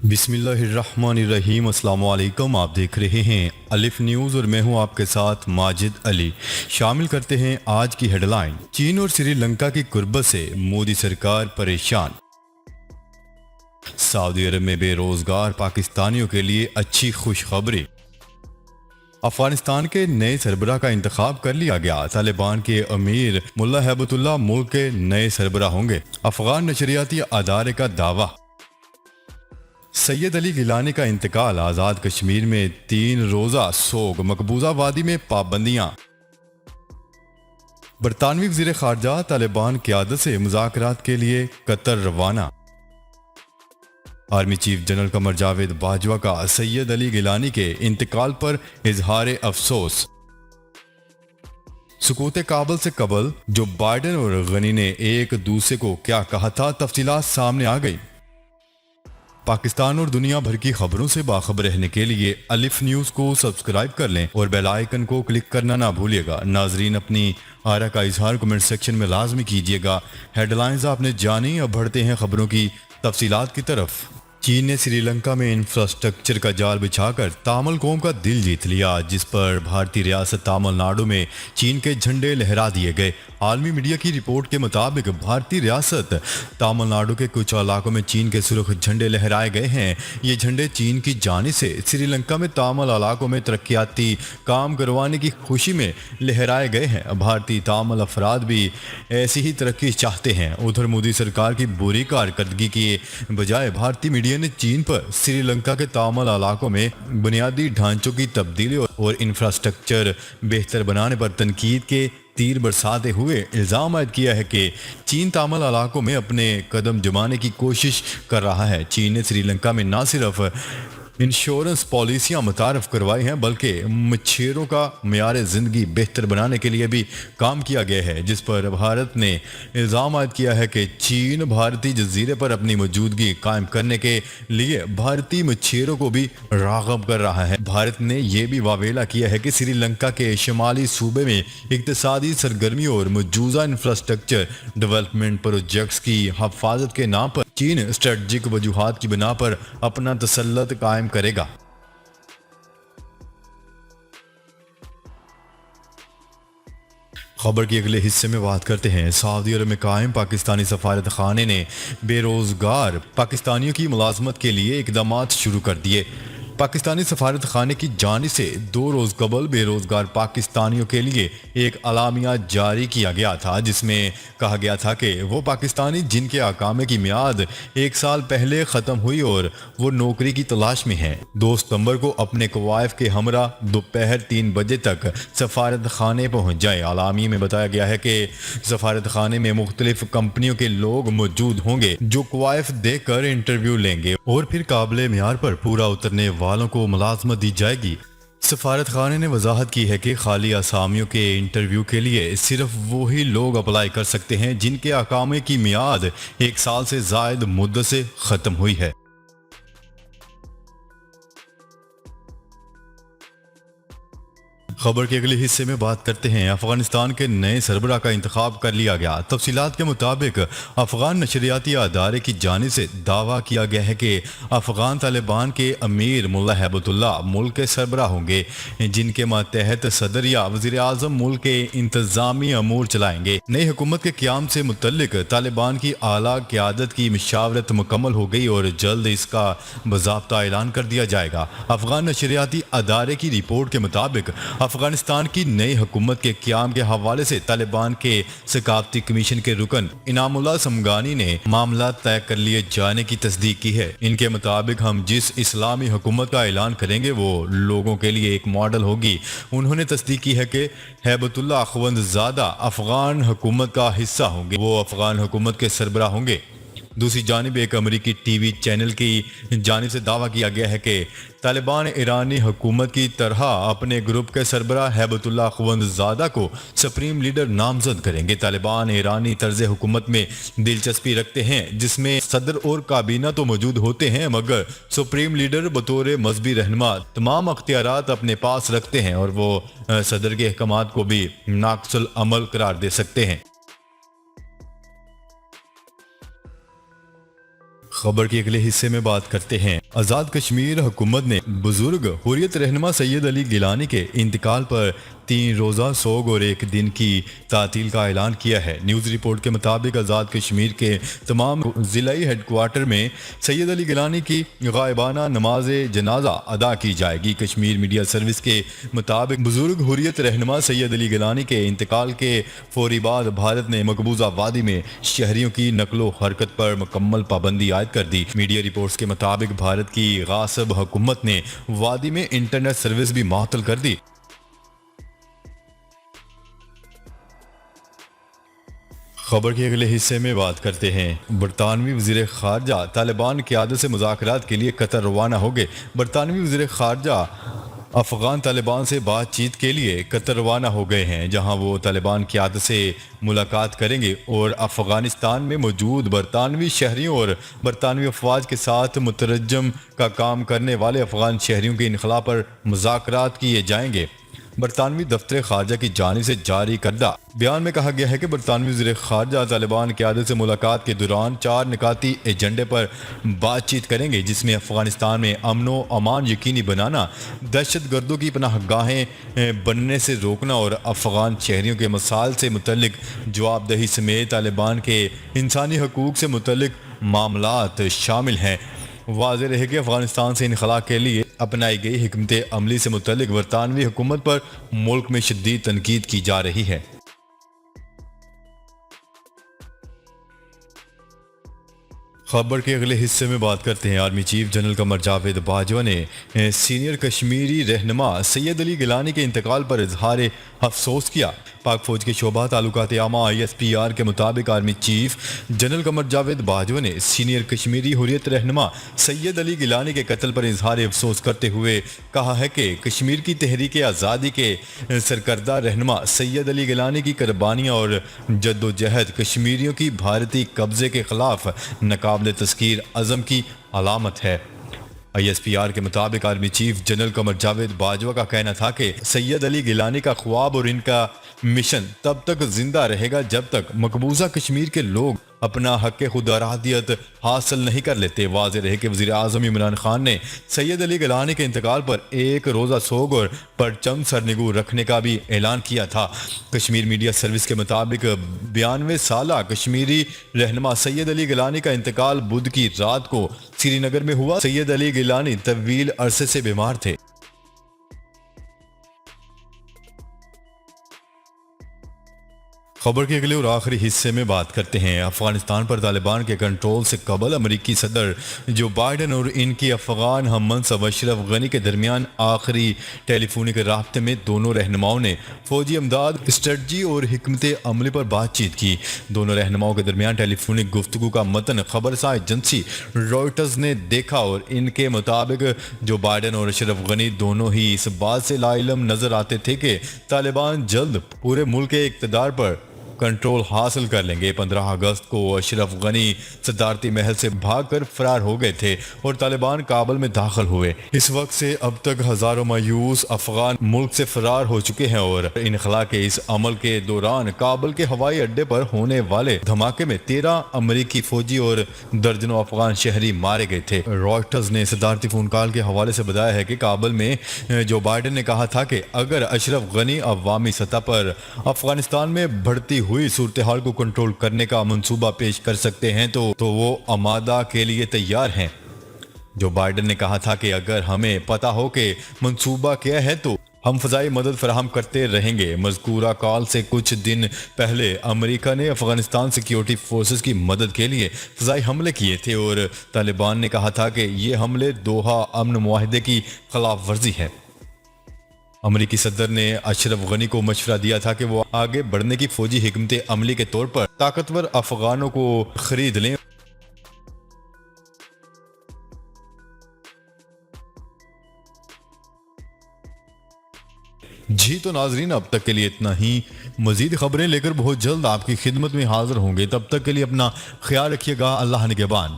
بسم اللہ الرحمن الرحیم۔ السلام علیکم، آپ دیکھ رہے ہیں الف نیوز اور میں ہوں آپ کے ساتھ ماجد علی۔ شامل کرتے ہیں آج کی ہیڈ لائن۔ چین اور سری لنکا کی قربت سے مودی سرکار پریشان۔ سعودی عرب میں بے روزگار پاکستانیوں کے لیے اچھی خوشخبری۔ افغانستان کے نئے سربراہ کا انتخاب کر لیا گیا۔ طالبان کے امیر ملا ہیبت اللہ ملک کے نئے سربراہ ہوں گے، افغان نشریاتی ادارے کا دعویٰ۔ سید علی گیلانی کا انتقال، آزاد کشمیر میں 3 روزہ سوگ، مقبوضہ وادی میں پابندیاں۔ برطانوی وزیر خارجہ طالبان قیادت سے مذاکرات کے لیے قطر روانہ۔ Army chief general Qamar Javed Bajwa کا سید علی گیلانی کے انتقال پر اظہار افسوس۔ سقوط کابل سے قبل جو بائیڈن اور غنی نے ایک دوسرے کو کیا کہا تھا، تفصیلات سامنے آ گئی۔ پاکستان اور دنیا بھر کی خبروں سے باخبر رہنے کے لیے الف نیوز کو سبسکرائب کر لیں اور بیل آئیکن کو کلک کرنا نہ بھولیے گا۔ ناظرین، اپنی آرا کا اظہار کمنٹ سیکشن میں لازمی کیجیے گا۔ ہیڈ لائنز آپ نے جانی، اب بڑھتے ہیں خبروں کی تفصیلات کی طرف۔ چین نے سری لنکا میں انفراسٹرکچر کا جال بچھا کر تامل قوم کا دل جیت لیا، جس پر بھارتی ریاست تامل ناڈو میں چین کے جھنڈے لہرا دیے گئے۔ عالمی میڈیا کی رپورٹ کے مطابق بھارتی ریاست تامل ناڈو کے کچھ علاقوں میں چین کے سرخ جھنڈے لہرائے گئے ہیں۔ یہ جھنڈے چین کی جانب سے سری لنکا میں تامل علاقوں میں ترقیاتی کام کروانے کی خوشی میں لہرائے گئے ہیں۔ بھارتی تامل افراد بھی ایسی ہی ترقی چاہتے ہیں۔ ادھر مودی سرکار کی بری کارکردگی کے بجائے بھارتی میڈیا نے چین پر سری لنکا کے تامل علاقوں میں بنیادی ڈھانچوں کی تبدیلی اور انفراسٹرکچر بہتر بنانے پر تنقید کے تیر برساتے ہوئے الزام عائد کیا ہے کہ چین تامل علاقوں میں اپنے قدم جمانے کی کوشش کر رہا ہے۔ چین نے سری لنکا میں نہ صرف انشورنس پالیسیاں متعارف کروائی ہیں بلکہ مچھیروں کا معیار زندگی بہتر بنانے کے لیے بھی کام کیا گیا ہے، جس پر بھارت نے الزام عائد کیا ہے کہ چین بھارتی جزیرے پر اپنی موجودگی قائم کرنے کے لیے بھارتی مچھیروں کو بھی راغب کر رہا ہے۔ بھارت نے یہ بھی واویلا کیا ہے کہ سری لنکا کے شمالی صوبے میں اقتصادی سرگرمیوں اور مجوزہ انفراسٹرکچر ڈیولپمنٹ پروجیکٹس کی حفاظت کے نام پر چین اسٹریٹجک وجوہات کی بنا پر اپنا تسلط قائم کرے گا۔ خبر کے اگلے حصے میں بات کرتے ہیں۔ سعودی عرب میں قائم پاکستانی سفارت خانے نے بے روزگار پاکستانیوں کی ملازمت کے لیے اقدامات شروع کر دیے۔ پاکستانی سفارت خانے کی جانب سے 2 روز قبل بے روزگار پاکستانیوں کے لیے ایک اعلامیہ جاری کیا گیا تھا، جس میں کہا گیا تھا کہ وہ پاکستانی جن کے اقامے کی میعاد 1 سال پہلے ختم ہوئی اور وہ نوکری کی تلاش میں ہیں، 2 ستمبر کو اپنے کوائف کے ہمراہ دوپہر 3 بجے تک سفارت خانے پہنچ جائیں۔ اعلامیہ میں بتایا گیا ہے کہ سفارت خانے میں مختلف کمپنیوں کے لوگ موجود ہوں گے جو کوائف دے کر انٹرویو لیں گے اور پھر قابل معیار پر پورا اترنے والوں کو ملازمت دی جائے گی۔ سفارت خانے نے وضاحت کی ہے کہ خالی اسامیوں کے انٹرویو کے لیے صرف وہی لوگ اپلائی کر سکتے ہیں جن کے اقامے کی میعاد 1 سال سے زائد مدت سے ختم ہوئی ہے۔ خبر کے اگلے حصے میں بات کرتے ہیں۔ افغانستان کے نئے سربراہ کا انتخاب کر لیا گیا۔ تفصیلات کے مطابق افغان نشریاتی ادارے کی جانب سے دعویٰ کیا گیا ہے کہ افغان طالبان کے امیر ملا ہیبت اللہ ملک کے سربراہ ہوں گے، جن کے ماتحت صدر یا وزیر اعظم ملک کے انتظامی امور چلائیں گے۔ نئی حکومت کے قیام سے متعلق طالبان کی اعلیٰ قیادت کی مشاورت مکمل ہو گئی اور جلد اس کا باضابطہ اعلان کر دیا جائے گا۔ افغان نشریاتی ادارے کی رپورٹ کے مطابق افغانستان کی نئی حکومت کے قیام کے حوالے سے طالبان کے ثقافتی کمیشن کے رکن انعام اللہ سمگانی نے معاملات طے کر لیے جانے کی تصدیق کی ہے۔ ان کے مطابق ہم جس اسلامی حکومت کا اعلان کریں گے وہ لوگوں کے لیے ایک ماڈل ہوگی۔ انہوں نے تصدیق کی ہے کہ ہیبت اللہ اخوند زادہ افغان حکومت کا حصہ ہوں گے، وہ افغان حکومت کے سربراہ ہوں گے۔ دوسری جانب ایک امریکی ٹی وی چینل کی جانب سے دعویٰ کیا گیا ہے کہ طالبان ایرانی حکومت کی طرح اپنے گروپ کے سربراہ ہیبت اللہ اخوند زادہ کو سپریم لیڈر نامزد کریں گے۔ طالبان ایرانی طرز حکومت میں دلچسپی رکھتے ہیں جس میں صدر اور کابینہ تو موجود ہوتے ہیں مگر سپریم لیڈر بطور مذہبی رہنما تمام اختیارات اپنے پاس رکھتے ہیں اور وہ صدر کے احکامات کو بھی ناقص العمل قرار دے سکتے ہیں۔ خبر کے اگلے حصے میں بات کرتے ہیں۔ آزاد کشمیر حکومت نے بزرگ حریت رہنما سید علی گیلانی کے انتقال پر 3 روزہ سوگ اور 1 دن کی تعطیل کا اعلان کیا ہے۔ نیوز رپورٹ کے مطابق آزاد کشمیر کے تمام ضلعی ہیڈ کوارٹر میں سید علی گیلانی کی غائبانہ نماز جنازہ ادا کی جائے گی۔ کشمیر میڈیا سروس کے مطابق بزرگ حریت رہنما سید علی گیلانی کے انتقال کے فوری بعد بھارت نے مقبوضہ وادی میں شہریوں کی نقل و حرکت پر مکمل پابندی عائد کر دی۔ میڈیا رپورٹس کے مطابق بھارت کی غاصب حکومت نے وادی میں انٹرنیٹ سروس بھی معطل کر دی۔ خبر کے اگلے حصے میں بات کرتے ہیں۔ برطانوی وزیر خارجہ طالبان قیادت سے مذاکرات کے لیے قطر روانہ ہو گئے۔ برطانوی وزیر خارجہ افغان طالبان سے بات چیت کے لیے قطر روانہ ہو گئے ہیں، جہاں وہ طالبان قیادت سے ملاقات کریں گے اور افغانستان میں موجود برطانوی شہریوں اور برطانوی افواج کے ساتھ مترجم کا کام کرنے والے افغان شہریوں کے انخلاء پر مذاکرات کیے جائیں گے۔ برطانوی دفتر خارجہ کی جانب سے جاری کردہ بیان میں کہا گیا ہے کہ برطانوی وزیر خارجہ طالبان قیادت سے ملاقات کے دوران 4 نکاتی ایجنڈے پر بات چیت کریں گے، جس میں افغانستان میں امن و امان یقینی بنانا، دہشت گردوں کی پناہ گاہیں بننے سے روکنا اور افغان شہریوں کے مسائل سے متعلق جواب دہی سمیت طالبان کے انسانی حقوق سے متعلق معاملات شامل ہیں۔ واضح رہے کہ افغانستان سے انخلاء کے لیے اپنائی گئی حکمت عملی سے متعلق برطانوی حکومت پر ملک میں شدید تنقید کی جا رہی ہے۔ خبر کے اگلے حصے میں بات کرتے ہیں۔ Army chief general Qamar Javed Bajwa نے سینئر کشمیری رہنما سید علی گیلانی کے انتقال پر اظہار افسوس کیا۔ پاک فوج کے شعبہ تعلقات عامہ ISPR کے مطابق army chief general Qamar Javed Bajwa نے سینئر کشمیری حریت رہنما سید علی گیلانی کے قتل پر اظہار افسوس کرتے ہوئے کہا ہے کہ کشمیر کی تحریک آزادی کے سرکردہ رہنما سید علی گیلانی کی قربانیاں اور جد و جہد کشمیریوں کی بھارتی قبضے کے خلاف ناقابل تذکیر عزم کی علامت ہے۔ ISPR کے مطابق army chief general Qamar Javed Bajwa کا کہنا تھا کہ سید علی گیلانی کا خواب اور ان کا مشن تب تک زندہ رہے گا جب تک مقبوضہ کشمیر کے لوگ اپنا حق خود ارادیت حاصل نہیں کر لیتے۔ واضح رہے کہ وزیر اعظم عمران خان نے سید علی گیلانی کے انتقال پر 1 روزہ سوگ اور پرچم سرنگو رکھنے کا بھی اعلان کیا تھا۔ کشمیر میڈیا سروس کے مطابق 92 سالہ کشمیری رہنما سید علی گیلانی کا انتقال بدھ کی رات کو سری نگر میں ہوا۔ سید علی گیلانی طویل عرصے سے بیمار تھے۔ خبر کے اگلے اور آخری حصے میں بات کرتے ہیں۔ افغانستان پر طالبان کے کنٹرول سے قبل امریکی صدر جو بائیڈن اور ان کی افغان ہم منصب اشرف غنی کے درمیان آخری ٹیلی فونک رابطے میں دونوں رہنماؤں نے فوجی امداد، اسٹریٹجی اور حکمت عملی پر بات چیت کی۔ دونوں رہنماؤں کے درمیان ٹیلی فونک گفتگو کا متن خبرساں ایجنسی روئٹرز نے دیکھا اور ان کے مطابق جو بائیڈن اور اشرف غنی دونوں ہی اس بات سے لا علم نظر آتے تھے کہ طالبان جلد پورے ملک کے اقتدار پر کنٹرول حاصل کر لیں گے۔ 15 اگست کو اشرف غنی صدارتی محل سے بھاگ کر فرار ہو گئے تھے اور طالبان کابل میں داخل ہوئے۔ اس وقت سے اب تک ہزاروں مایوس افغان ملک سے فرار ہو چکے ہیں اور انخلاء کے اس عمل کے دوران کابل کے ہوائی اڈے پر ہونے والے دھماکے میں 13 امریکی فوجی اور درجنوں افغان شہری مارے گئے تھے۔ روئٹرز نے صدارتی فون کال کے حوالے سے بتایا ہے کہ کابل میں جو بائیڈن نے کہا تھا کہ اگر اشرف غنی عوامی سطح پر افغانستان میں بڑھتی ہوئی صورتحال کو کنٹرول کرنے کا منصوبہ پیش کر سکتے ہیں تو وہ آمادہ کے لیے تیار ہیں۔ جو بائیڈن نے کہا تھا کہ اگر ہمیں پتا ہو کہ منصوبہ کیا ہے تو ہم فضائی مدد فراہم کرتے رہیں گے۔ مذکورہ کال سے کچھ دن پہلے امریکہ نے افغانستان سیکیورٹی فورسز کی مدد کے لیے فضائی حملے کیے تھے اور طالبان نے کہا تھا کہ یہ حملے دوحہ امن معاہدے کی خلاف ورزی ہے۔ امریکی صدر نے اشرف غنی کو مشورہ دیا تھا کہ وہ آگے بڑھنے کی فوجی حکمت عملی کے طور پر طاقتور افغانوں کو خرید لیں۔ جی تو ناظرین، اب تک کے لیے اتنا ہی۔ مزید خبریں لے کر بہت جلد آپ کی خدمت میں حاضر ہوں گے۔ تب تک کے لیے اپنا خیال رکھیے گا۔ اللہ نگہبان۔